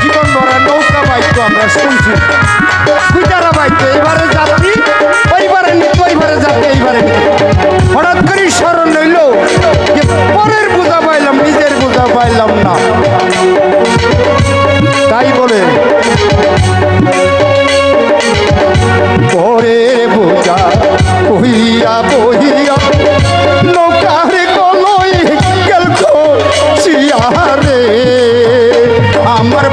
জীবন ভরা নৌকা বাইতো আমরা শুনছি, কুইটারা বাইতো, এবারে যাত্রী ওইবারে নিত, ওইবারে যাত্রী এইবারে নিত। হঠাৎ করে স্মরণ হইল যে পরের বোঝা পাইলাম, নিজের বোঝা পাইলাম না। তাই বলে পরের বোঝা বহিয়া বহিয়া নৌকারে কলই গেল রে আমার